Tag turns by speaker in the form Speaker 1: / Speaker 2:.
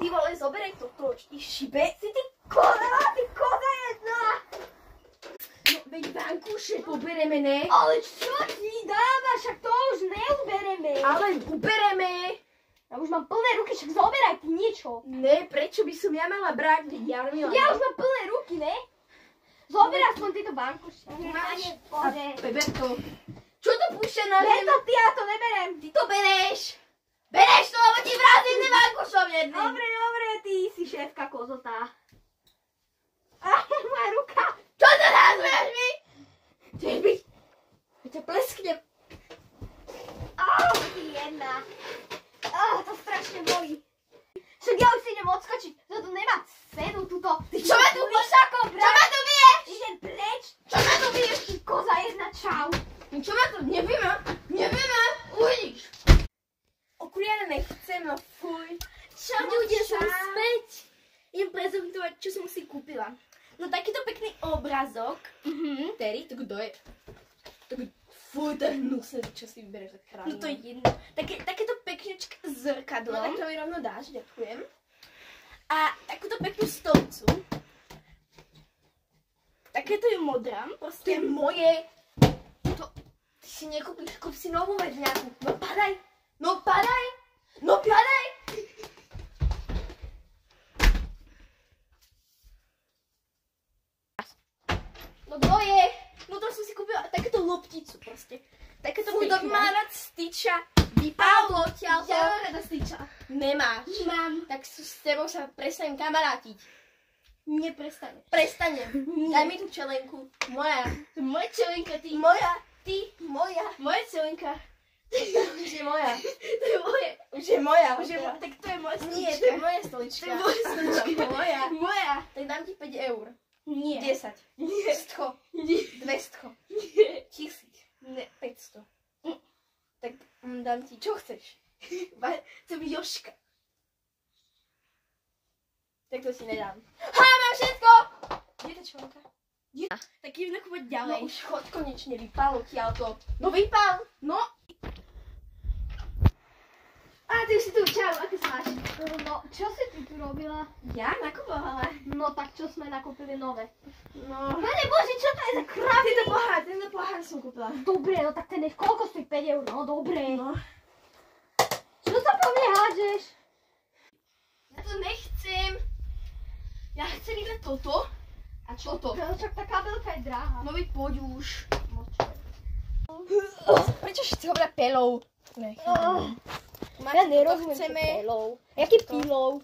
Speaker 1: vole, zoberaj toto. Ty šibe.
Speaker 2: ty koza jedna.
Speaker 1: No, veď vankuše pobereme, ne?
Speaker 2: Ale čo ti dávaš, však to už neubereme.
Speaker 1: Ale ubereme.
Speaker 2: Ja už mám plné ruky, však zoberaj ty niečo.
Speaker 1: Ne, prečo by som ja mala brať? Jarmila,
Speaker 2: Ja už mám plné ruky, ne? Zoberaj aspoň tieto vankuše.
Speaker 1: Máš.
Speaker 2: Bože.
Speaker 1: Ber to. Čo to púšťa na
Speaker 2: Ber to ty, ja to neberem.
Speaker 1: Ty to bereš. Bereš to, lebo ti vrátim ten vankušom jedným.
Speaker 2: Dobre, ty si šéfka kozotá. Moja ruka.
Speaker 1: Čo to nazveš mi? Chceš byť? Ja ťa plesknem.
Speaker 2: Ty jedna. To strašne bolí. Však ja už si idem odskočiť. Toto nemá cenu, túto.
Speaker 1: Ty čo ma tu biješ?
Speaker 2: Idem preč.
Speaker 1: Čo ma tu biješ?
Speaker 2: Ty koza jedna, čau.
Speaker 1: Čo ma tu? Nevieme. Uvidíš. Okuliare nechcem, no fuj.
Speaker 2: Čo
Speaker 1: Ľudia, som späť. Idem prezentovať, čo som si kúpila. No takýto pekný obrazok. Terry, to kto je? Fuj, to je hnusné, čo si vybereš za kráľu.
Speaker 2: No to je jedno.
Speaker 1: Takéto peknečké zrkadlo. No tak to mi rovno dáš, ďakujem. A takúto peknú stolcu. Takéto je modrá, proste moje. To, ty si nekúpiš, kúp si novú vec nejakú. No padaj. No to je. No to som si kúpila takéto lopticu proste. Takéto
Speaker 2: Fuj,
Speaker 1: kto má rád Stitcha. Vypadlo odtiaľ to.
Speaker 2: Ja mám rada Stitcha.
Speaker 1: Nemáš.
Speaker 2: Mám.
Speaker 1: Tak s tebou sa prestanem kamarátiť.
Speaker 2: Neprestane.
Speaker 1: Prestanem. Daj mi tú čelenku. Moja.
Speaker 2: To je moja čelenka, ty.
Speaker 1: Moja. Ty. Moja.
Speaker 2: Moja čelenka.
Speaker 1: Už je moja.
Speaker 2: To je moje.
Speaker 1: Už je moja.
Speaker 2: Tak to je moja stolička.
Speaker 1: Nie, to je moja stolička.
Speaker 2: To je moja stolička.
Speaker 1: Moja.
Speaker 2: Moja.
Speaker 1: Tak dám ti 5 eur.
Speaker 2: Nie.
Speaker 1: 10.
Speaker 2: Nie.
Speaker 1: 100.
Speaker 2: Nie.
Speaker 1: 200.
Speaker 2: Nie.
Speaker 1: 1000. Ne, 500. Tak dám ti, čo chceš? Chcem Jožka. Tak to si nedám. Mám všetko! Kde je tá členka?
Speaker 2: Tak idem nakúpať
Speaker 1: No
Speaker 2: ďalej.
Speaker 1: už chod konečne, vypálo tiaľ to. No vypál! No!
Speaker 2: Ty už si tu, čau, aké sa máš? No, čo si ty tu robila?
Speaker 1: Ja nakupovala.
Speaker 2: No, tak čo sme nakúpili nové?
Speaker 1: No.
Speaker 2: Pane Bože, čo to je za kraviny?
Speaker 1: Tento pohár som kúpila.
Speaker 2: Dobre, no tak ten je, koľko stojí 5 eur? No, dobre.
Speaker 1: No.
Speaker 2: Čo sa po mne hádžeš?
Speaker 1: Ja to nechcem. Ja chcem iba toto. A čo to?
Speaker 2: Však tá kabelka je drahá.
Speaker 1: No veď poď už.
Speaker 2: No, čo je?
Speaker 1: Prečo si hovorila pelou?
Speaker 2: Ja nerozumiem, čo pelou. Jaký pilou?